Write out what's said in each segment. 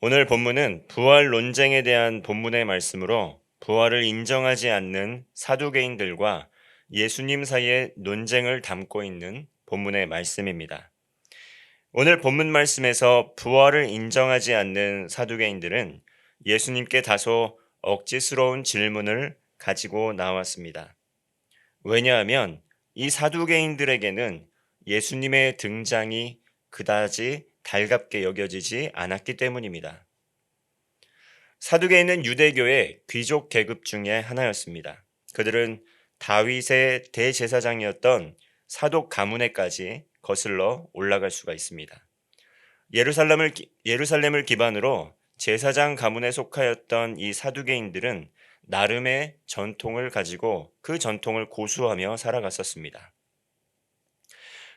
오늘 본문은 부활 논쟁에 대한 본문의 말씀으로 부활을 인정하지 않는 사두개인들과 예수님 사이의 논쟁을 담고 있는 본문의 말씀입니다. 오늘 본문 말씀에서 부활을 인정하지 않는 사두개인들은 예수님께 다소 억지스러운 질문을 가지고 나왔습니다. 왜냐하면 이 사두개인들에게는 예수님의 등장이 그다지 달갑게 여겨지지 않았기 때문입니다. 사두개인은 유대교의 귀족 계급 중에 하나였습니다. 그들은 다윗의 대제사장이었던 사독 가문에까지 거슬러 올라갈 수가 있습니다. 예루살렘을 기반으로 제사장 가문에 속하였던 이 사두개인들은 나름의 전통을 가지고 그 전통을 고수하며 살아갔었습니다.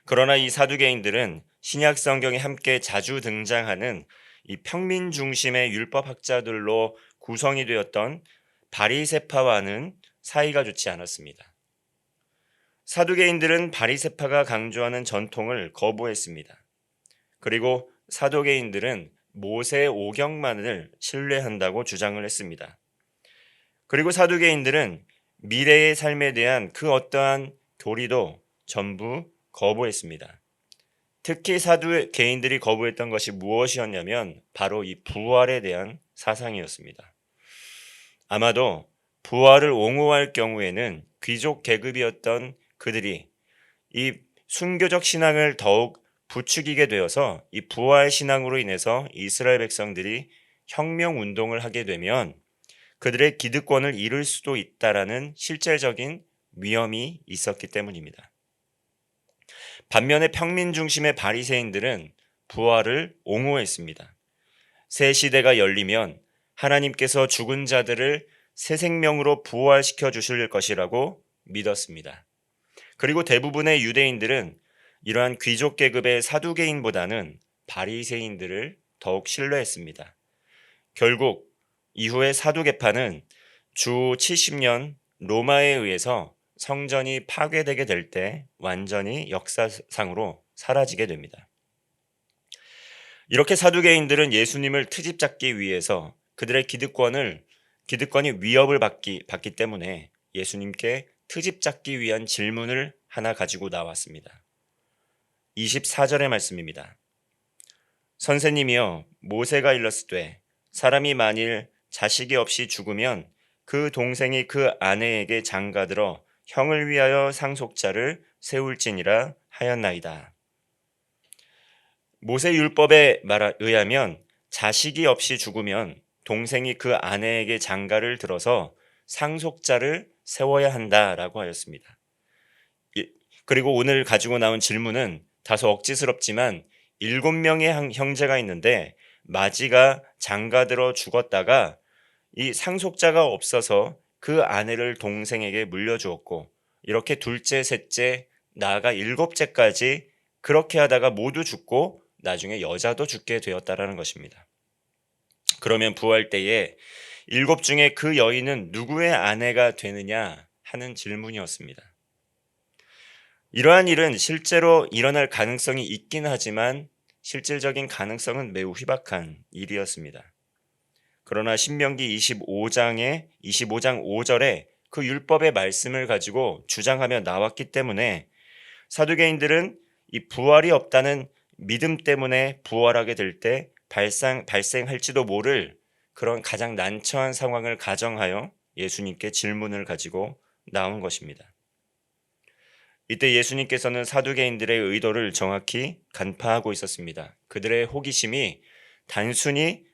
그러나 이 사두개인들은 신약 성경에 함께 자주 등장하는 이 평민 중심의 율법학자들로 구성이 되었던 바리새파와는 사이가 좋지 않았습니다. 사두개인들은 바리새파가 강조하는 전통을 거부했습니다. 그리고 사두개인들은 모세 오경만을 신뢰한다고 주장을 했습니다. 그리고 사두개인들은 미래의 삶에 대한 그 어떠한 교리도 전부 거부했습니다. 특히 사두개인들이 거부했던 것이 무엇이었냐면 바로 이 부활에 대한 사상이었습니다. 아마도 부활을 옹호할 경우에는 귀족 계급이었던 그들이 이 순교적 신앙을 더욱 부추기게 되어서 이 부활 신앙으로 인해서 이스라엘 백성들이 혁명 운동을 하게 되면 그들의 기득권을 잃을 수도 있다라는 실질적인 위험이 있었기 때문입니다. 반면에 평민 중심의 바리새인들은 부활을 옹호했습니다. 새 시대가 열리면 하나님께서 죽은 자들을 새 생명으로 부활시켜 주실 것이라고 믿었습니다. 그리고 대부분의 유대인들은 이러한 귀족 계급의 사두개인보다는 바리새인들을 더욱 신뢰했습니다. 결국 이후에 사두개파는 주 70년 로마에 의해서 성전이 파괴되게 될 때 완전히 역사상으로 사라지게 됩니다. 이렇게 사두개인들은 예수님을 트집 잡기 위해서 그들의 기득권이 위협을 받기 때문에 예수님께 트집 잡기 위한 질문을 하나 가지고 나왔습니다. 24절의 말씀입니다. 선생님이여, 모세가 일렀으되 사람이 만일 자식이 없이 죽으면 그 동생이 그 아내에게 장가들어 형을 위하여 상속자를 세울지니라 하였나이다. 모세 율법에 의하면 자식이 없이 죽으면 동생이 그 아내에게 장가를 들어서 상속자를 세워야 한다라고 하였습니다. 그리고 오늘 가지고 나온 질문은 다소 억지스럽지만 7명의 형제가 있는데 마지가 장가들어 죽었다가 이 상속자가 없어서 그 아내를 동생에게 물려주었고 이렇게 둘째, 셋째, 나아가 7째까지 그렇게 하다가 모두 죽고 나중에 여자도 죽게 되었다라는 것입니다. 그러면 부활 때에 7 중에 그 여인은 누구의 아내가 되느냐 하는 질문이었습니다. 이러한 일은 실제로 일어날 가능성이 있긴 하지만 실질적인 가능성은 매우 희박한 일이었습니다. 그러나 신명기 25장 5절에 그 율법의 말씀을 가지고 주장하며 나왔기 때문에 사두개인들은 이 부활이 없다는 믿음 때문에 부활하게 될 때 발생할지도 모를 그런 가장 난처한 상황을 가정하여 예수님께 질문을 가지고 나온 것입니다. 이때 예수님께서는 사두개인들의 의도를 정확히 간파하고 있었습니다. 그들의 호기심이 단순히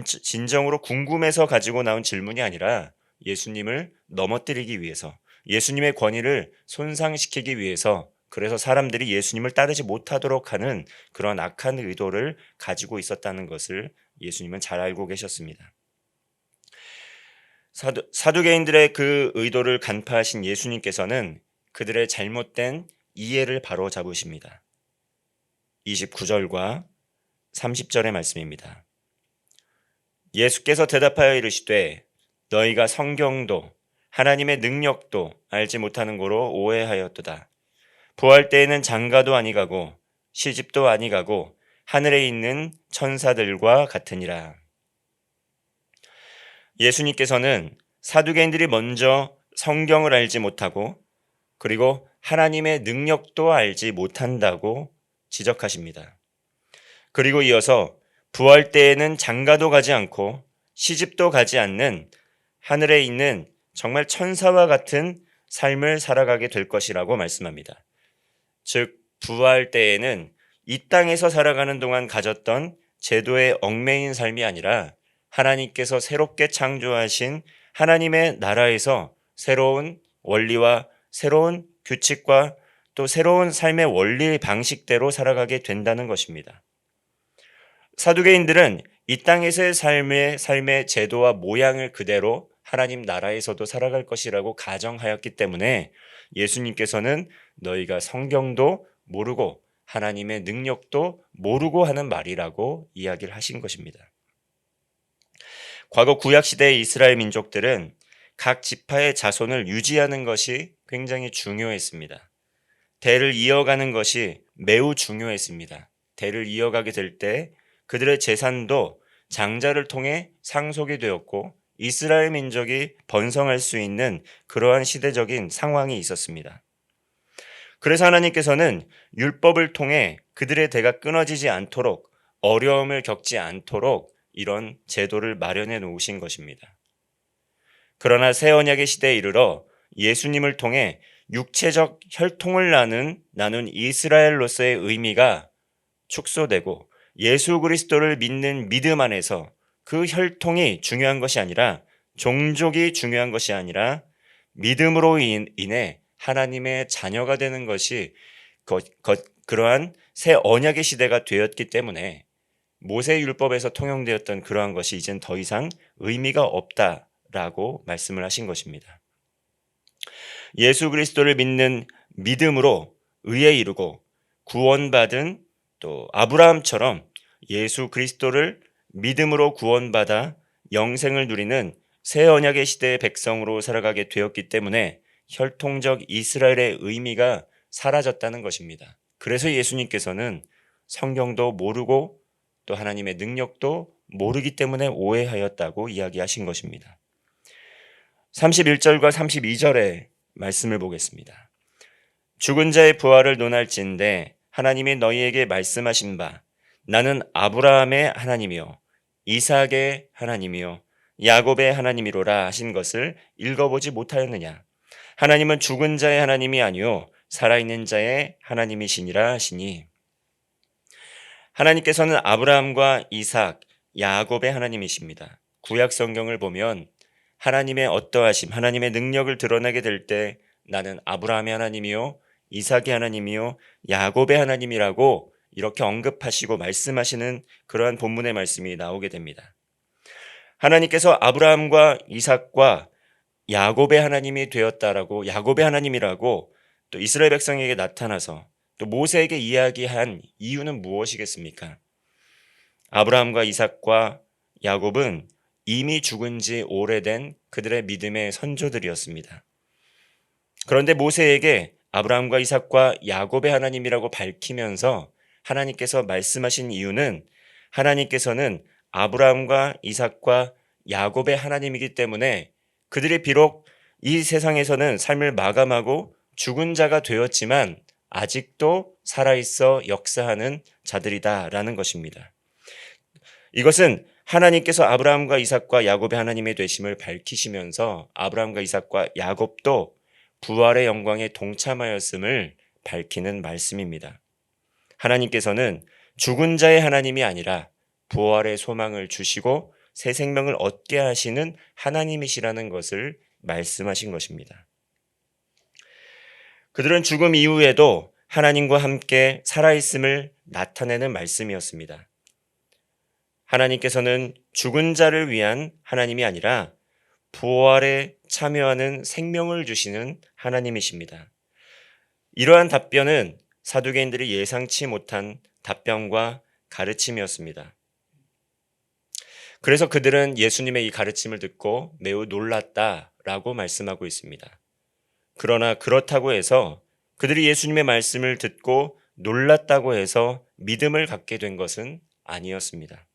진정으로 궁금해서 가지고 나온 질문이 아니라 예수님을 넘어뜨리기 위해서, 예수님의 권위를 손상시키기 위해서, 그래서 사람들이 예수님을 따르지 못하도록 하는 그런 악한 의도를 가지고 있었다는 것을 예수님은 잘 알고 계셨습니다. 사두개인들의 그 의도를 간파하신 예수님께서는 그들의 잘못된 이해를 바로잡으십니다. 29절과 30절의 말씀입니다. 예수께서 대답하여 이르시되 너희가 성경도 하나님의 능력도 알지 못하는 고로 오해하였도다. 부활 때에는 장가도 아니가고 시집도 아니가고 하늘에 있는 천사들과 같으니라. 예수님께서는 사두개인들이 먼저 성경을 알지 못하고 그리고 하나님의 능력도 알지 못한다고 지적하십니다. 그리고 이어서 부활 때에는 장가도 가지 않고 시집도 가지 않는 하늘에 있는 정말 천사와 같은 삶을 살아가게 될 것이라고 말씀합니다. 즉 부활 때에는 이 땅에서 살아가는 동안 가졌던 제도에 얽매인 삶이 아니라 하나님께서 새롭게 창조하신 하나님의 나라에서 새로운 원리와 새로운 규칙과 또 새로운 삶의 원리 방식대로 살아가게 된다는 것입니다. 사두개인들은 이 땅에서의 삶의 제도와 모양을 그대로 하나님 나라에서도 살아갈 것이라고 가정하였기 때문에 예수님께서는 너희가 성경도 모르고 하나님의 능력도 모르고 하는 말이라고 이야기를 하신 것입니다. 과거 구약시대의 이스라엘 민족들은 각 지파의 자손을 유지하는 것이 굉장히 중요했습니다. 대를 이어가는 것이 매우 중요했습니다. 대를 이어가게 될 때 그들의 재산도 장자를 통해 상속이 되었고 이스라엘 민족이 번성할 수 있는 그러한 시대적인 상황이 있었습니다. 그래서 하나님께서는 율법을 통해 그들의 대가 끊어지지 않도록 어려움을 겪지 않도록 이런 제도를 마련해 놓으신 것입니다. 그러나 새 언약의 시대에 이르러 예수님을 통해 육체적 혈통을 나눈 이스라엘로서의 의미가 축소되고 예수 그리스도를 믿는 믿음 안에서 그 혈통이 중요한 것이 아니라 종족이 중요한 것이 아니라 믿음으로 인해 하나님의 자녀가 되는 것이 그러한 새 언약의 시대가 되었기 때문에 모세 율법에서 통용되었던 그러한 것이 이젠 더 이상 의미가 없다라고 말씀을 하신 것입니다. 예수 그리스도를 믿는 믿음으로 의에 이르고 구원받은 또 아브라함처럼 예수 그리스도를 믿음으로 구원받아 영생을 누리는 새 언약의 시대의 백성으로 살아가게 되었기 때문에 혈통적 이스라엘의 의미가 사라졌다는 것입니다. 그래서 예수님께서는 성경도 모르고 또 하나님의 능력도 모르기 때문에 오해하였다고 이야기하신 것입니다. 31절과 32절의 말씀을 보겠습니다. 죽은 자의 부활을 논할진대 하나님이 너희에게 말씀하신 바 나는 아브라함의 하나님이요 이삭의 하나님이요 야곱의 하나님이로라 하신 것을 읽어보지 못하였느냐. 하나님은 죽은 자의 하나님이 아니요 살아있는 자의 하나님이시니라 하시니, 하나님께서는 아브라함과 이삭, 야곱의 하나님이십니다. 구약 성경을 보면 하나님의 어떠하심, 하나님의 능력을 드러내게 될 때 나는 아브라함의 하나님이요 이삭의 하나님이요 야곱의 하나님이라고 이렇게 언급하시고 말씀하시는 그러한 본문의 말씀이 나오게 됩니다. 하나님께서 아브라함과 이삭과 야곱의 하나님이 되었다라고, 야곱의 하나님이라고 또 이스라엘 백성에게 나타나서 또 모세에게 이야기한 이유는 무엇이겠습니까? 아브라함과 이삭과 야곱은 이미 죽은 지 오래된 그들의 믿음의 선조들이었습니다. 그런데 모세에게 아브라함과 이삭과 야곱의 하나님이라고 밝히면서 하나님께서 말씀하신 이유는 하나님께서는 아브라함과 이삭과 야곱의 하나님이기 때문에 그들이 비록 이 세상에서는 삶을 마감하고 죽은 자가 되었지만 아직도 살아있어 역사하는 자들이다라는 것입니다. 이것은 하나님께서 아브라함과 이삭과 야곱의 하나님이 되심을 밝히시면서 아브라함과 이삭과 야곱도 부활의 영광에 동참하였음을 밝히는 말씀입니다. 하나님께서는 죽은 자의 하나님이 아니라 부활의 소망을 주시고 새 생명을 얻게 하시는 하나님이시라는 것을 말씀하신 것입니다. 그들은 죽음 이후에도 하나님과 함께 살아있음을 나타내는 말씀이었습니다. 하나님께서는 죽은 자를 위한 하나님이 아니라 부활에 참여하는 생명을 주시는 하나님이십니다. 이러한 답변은 사두개인들이 예상치 못한 답변과 가르침이었습니다. 그래서 그들은 예수님의 이 가르침을 듣고 매우 놀랐다라고 말씀하고 있습니다. 그러나 그렇다고 해서 그들이 예수님의 말씀을 듣고 놀랐다고 해서 믿음을 갖게 된 것은 아니었습니다.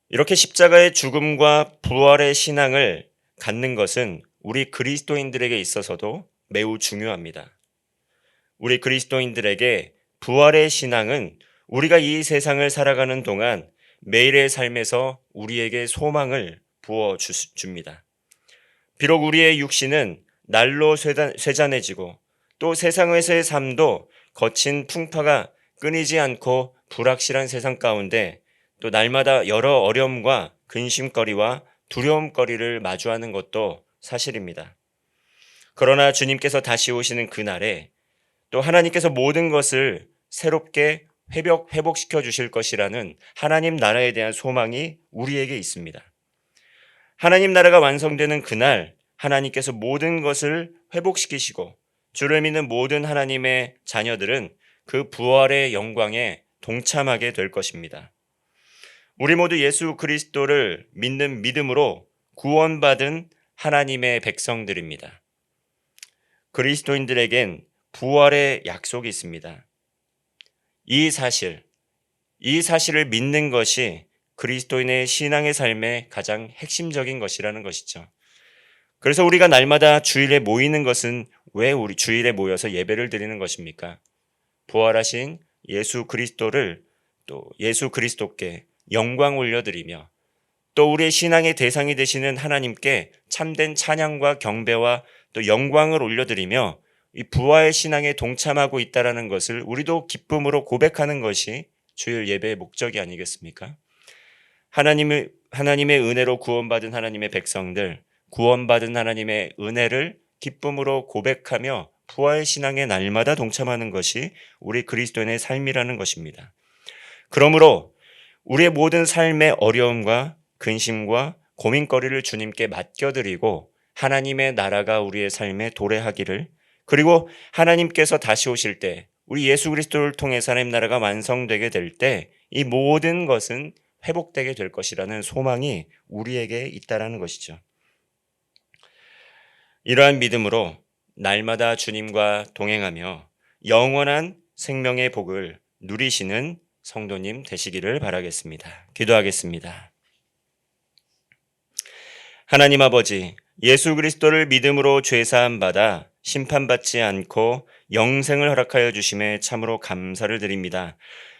이렇게 십자가의 죽음과 부활의 신앙을 갖는 것은 우리 그리스도인들에게 있어서도 매우 중요합니다. 우리 그리스도인들에게 부활의 신앙은 우리가 이 세상을 살아가는 동안 매일의 삶에서 우리에게 소망을 부어줍니다. 비록 우리의 육신은 날로 쇠잔해지고 또 세상에서의 삶도 거친 풍파가 끊이지 않고 불확실한 세상 가운데 또 날마다 여러 어려움과 근심거리와 두려움거리를 마주하는 것도 사실입니다. 그러나 주님께서 다시 오시는 그날에 또 하나님께서 모든 것을 새롭게 회복시켜 주실 것이라는 하나님 나라에 대한 소망이 우리에게 있습니다. 하나님 나라가 완성되는 그날 하나님께서 모든 것을 회복시키시고 주를 믿는 모든 하나님의 자녀들은 그 부활의 영광에 동참하게 될 것입니다. 우리 모두 예수 그리스도를 믿는 믿음으로 구원받은 하나님의 백성들입니다. 그리스도인들에겐 부활의 약속이 있습니다. 이 사실을 믿는 것이 그리스도인의 신앙의 삶의 가장 핵심적인 것이라는 것이죠. 그래서 우리가 날마다 주일에 모이는 것은 왜 우리 주일에 모여서 예배를 드리는 것입니까? 부활하신 예수 그리스도를 또 예수 그리스도께 영광 올려드리며 또 우리의 신앙의 대상이 되시는 하나님께 참된 찬양과 경배와 또 영광을 올려드리며 이 부활 신앙에 동참하고 있다는 것을 우리도 기쁨으로 고백하는 것이 주일 예배의 목적이 아니겠습니까? 하나님의 은혜로 구원받은 하나님의 백성들, 구원받은 하나님의 은혜를 기쁨으로 고백하며 부활 신앙에 날마다 동참하는 것이 우리 그리스도인의 삶이라는 것입니다. 그러므로 우리의 모든 삶의 어려움과 근심과 고민거리를 주님께 맡겨드리고 하나님의 나라가 우리의 삶에 도래하기를, 그리고 하나님께서 다시 오실 때 우리 예수 그리스도를 통해서 하나님 나라가 완성되게 될 때 이 모든 것은 회복되게 될 것이라는 소망이 우리에게 있다라는 것이죠. 이러한 믿음으로 날마다 주님과 동행하며 영원한 생명의 복을 누리시는 성도님 되시기를 바라겠습니다. 기도하겠습니다. 하나님 아버지, 예수 그리스도를 믿음으로 죄사함 받아 심판받지 않고 영생을 허락하여 주심에 참으로 감사를 드립니다.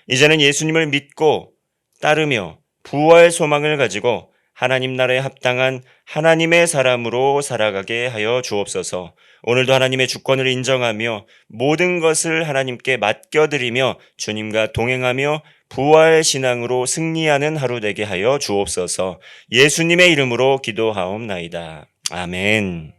이제는 예수님을 믿고 따르며 부활 소망을 가지고 하나님 나라에 합당한 하나님의 사람으로 살아가게 하여 주옵소서. 오늘도 하나님의 주권을 인정하며 모든 것을 하나님께 맡겨드리며 주님과 동행하며 부활 신앙으로 승리하는 하루 되게 하여 주옵소서. 예수님의 이름으로 기도하옵나이다. 아멘.